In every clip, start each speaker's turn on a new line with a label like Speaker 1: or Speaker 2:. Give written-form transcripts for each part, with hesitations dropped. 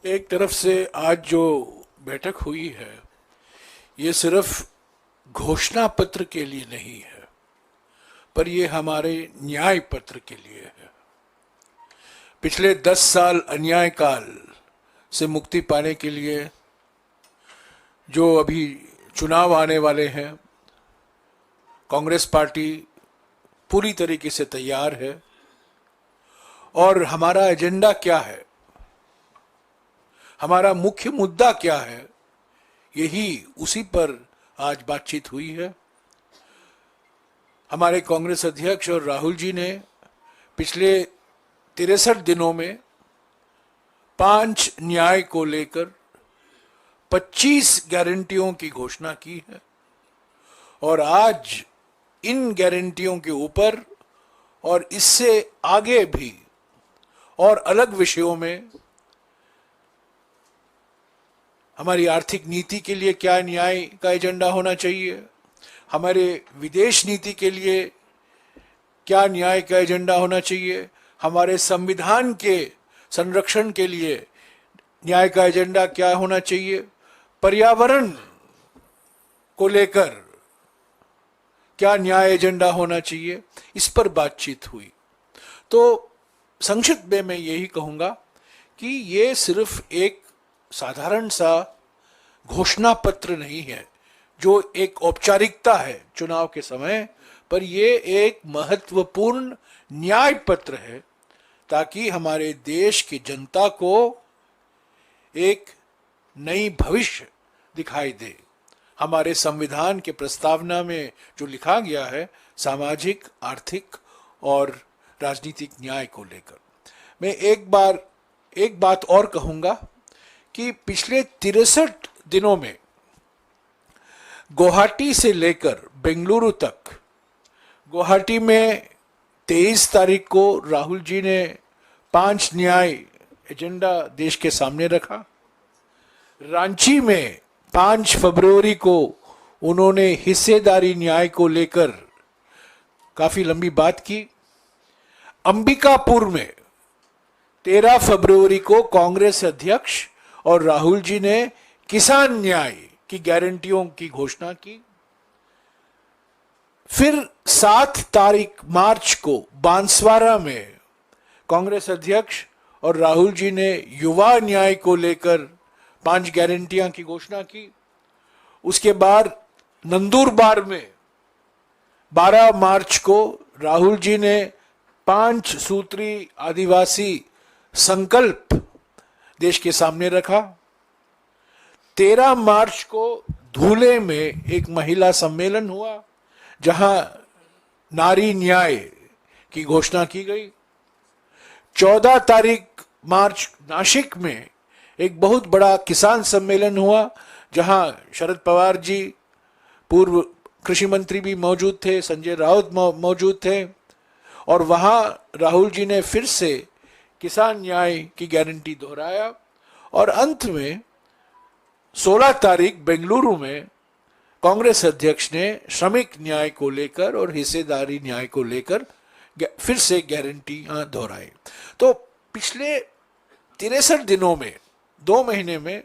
Speaker 1: एक तरफ से आज जो बैठक हुई है ये सिर्फ घोषणा पत्र के लिए नहीं है, पर ये हमारे न्याय पत्र के लिए है। पिछले 10 साल अन्याय काल से मुक्ति पाने के लिए जो अभी चुनाव आने वाले हैं, कांग्रेस पार्टी पूरी तरीके से तैयार है। और हमारा एजेंडा क्या है, हमारा मुख्य मुद्दा क्या है, यही उसी पर आज बातचीत हुई है। हमारे कांग्रेस अध्यक्ष और राहुल जी ने पिछले 63 दिनों में 5 न्याय को लेकर 25 गारंटियों की घोषणा की है। और आज इन गारंटियों के ऊपर और इससे आगे भी और अलग विषयों में हमारी आर्थिक नीति के लिए क्या न्याय का एजेंडा होना चाहिए, हमारे विदेश नीति के लिए क्या न्याय का एजेंडा होना चाहिए, हमारे संविधान के संरक्षण के लिए न्याय का एजेंडा क्या होना चाहिए, पर्यावरण को लेकर क्या न्याय एजेंडा होना चाहिए, इस पर बातचीत हुई। तो संक्षिप्त में मैं यही कहूंगा कि ये सिर्फ एक साधारण सा घोषणा पत्र नहीं है जो एक औपचारिकता है चुनाव के समय, पर ये एक महत्वपूर्ण न्याय पत्र है ताकि हमारे देश की जनता को एक नई भविष्य दिखाई दे। हमारे संविधान के प्रस्तावना में जो लिखा गया है सामाजिक, आर्थिक और राजनीतिक न्याय को लेकर, मैं एक बात और कहूंगा कि पिछले 63 दिनों में गुवाहाटी से लेकर बेंगलुरु तक, गुवाहाटी में 23 तारीख को राहुल जी ने 5 न्याय एजेंडा देश के सामने रखा। रांची में 5 फरवरी को उन्होंने हिस्सेदारी न्याय को लेकर काफी लंबी बात की। अंबिकापुर में 13 फरवरी को कांग्रेस अध्यक्ष और राहुल जी ने किसान न्याय की गारंटियों की घोषणा की। फिर 7 तारीख मार्च को बांसवाड़ा में कांग्रेस अध्यक्ष और राहुल जी ने युवा न्याय को लेकर 5 गारंटियां की घोषणा की। उसके बाद नंदुरबार में 12 मार्च को राहुल जी ने 5 सूत्री आदिवासी संकल्प देश के सामने रखा। 13 मार्च को धुले में एक महिला सम्मेलन हुआ जहां नारी न्याय की घोषणा की गई। 14 तारीख मार्च नासिक में एक बहुत बड़ा किसान सम्मेलन हुआ जहां शरद पवार जी, पूर्व कृषि मंत्री भी मौजूद थे, संजय राउत मौजूद थे, और वहां राहुल जी ने फिर से किसान न्याय की गारंटी दोहराया। और अंत में 16 तारीख बेंगलुरु में कांग्रेस अध्यक्ष ने श्रमिक न्याय को लेकर और हिस्सेदारी न्याय को लेकर फिर से गारंटियां दोहराई। तो पिछले 63 दिनों में, 2 महीने में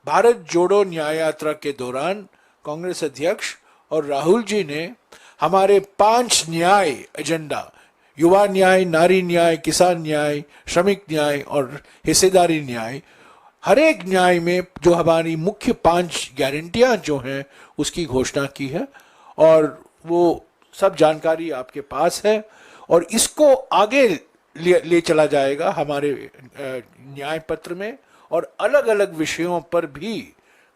Speaker 1: भारत जोड़ो न्याय यात्रा के दौरान कांग्रेस अध्यक्ष और राहुल जी ने हमारे 5 न्याय एजेंडा, युवा न्याय, नारी न्याय, किसान न्याय, श्रमिक न्याय और हिस्सेदारी न्याय, हर एक न्याय में जो हमारी मुख्य 5 गारंटियां जो हैं उसकी घोषणा की है। और वो सब जानकारी आपके पास है और इसको आगे ले चला जाएगा हमारे न्याय पत्र में। और अलग अलग विषयों पर भी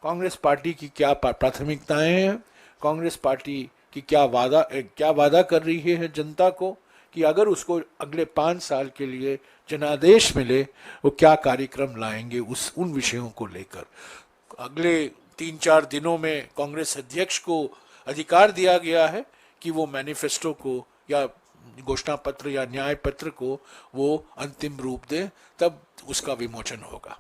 Speaker 1: कांग्रेस पार्टी की क्या प्राथमिकताएं हैं, कांग्रेस पार्टी की क्या वादा कर रही है जनता को कि अगर उसको अगले 5 साल के लिए जनादेश मिले वो क्या कार्यक्रम लाएंगे, उन विषयों को लेकर। अगले 3-4 दिनों में कांग्रेस अध्यक्ष को अधिकार दिया गया है कि वो मैनिफेस्टो को या घोषणा पत्र या न्याय पत्र को वो अंतिम रूप दे, तब उसका विमोचन होगा।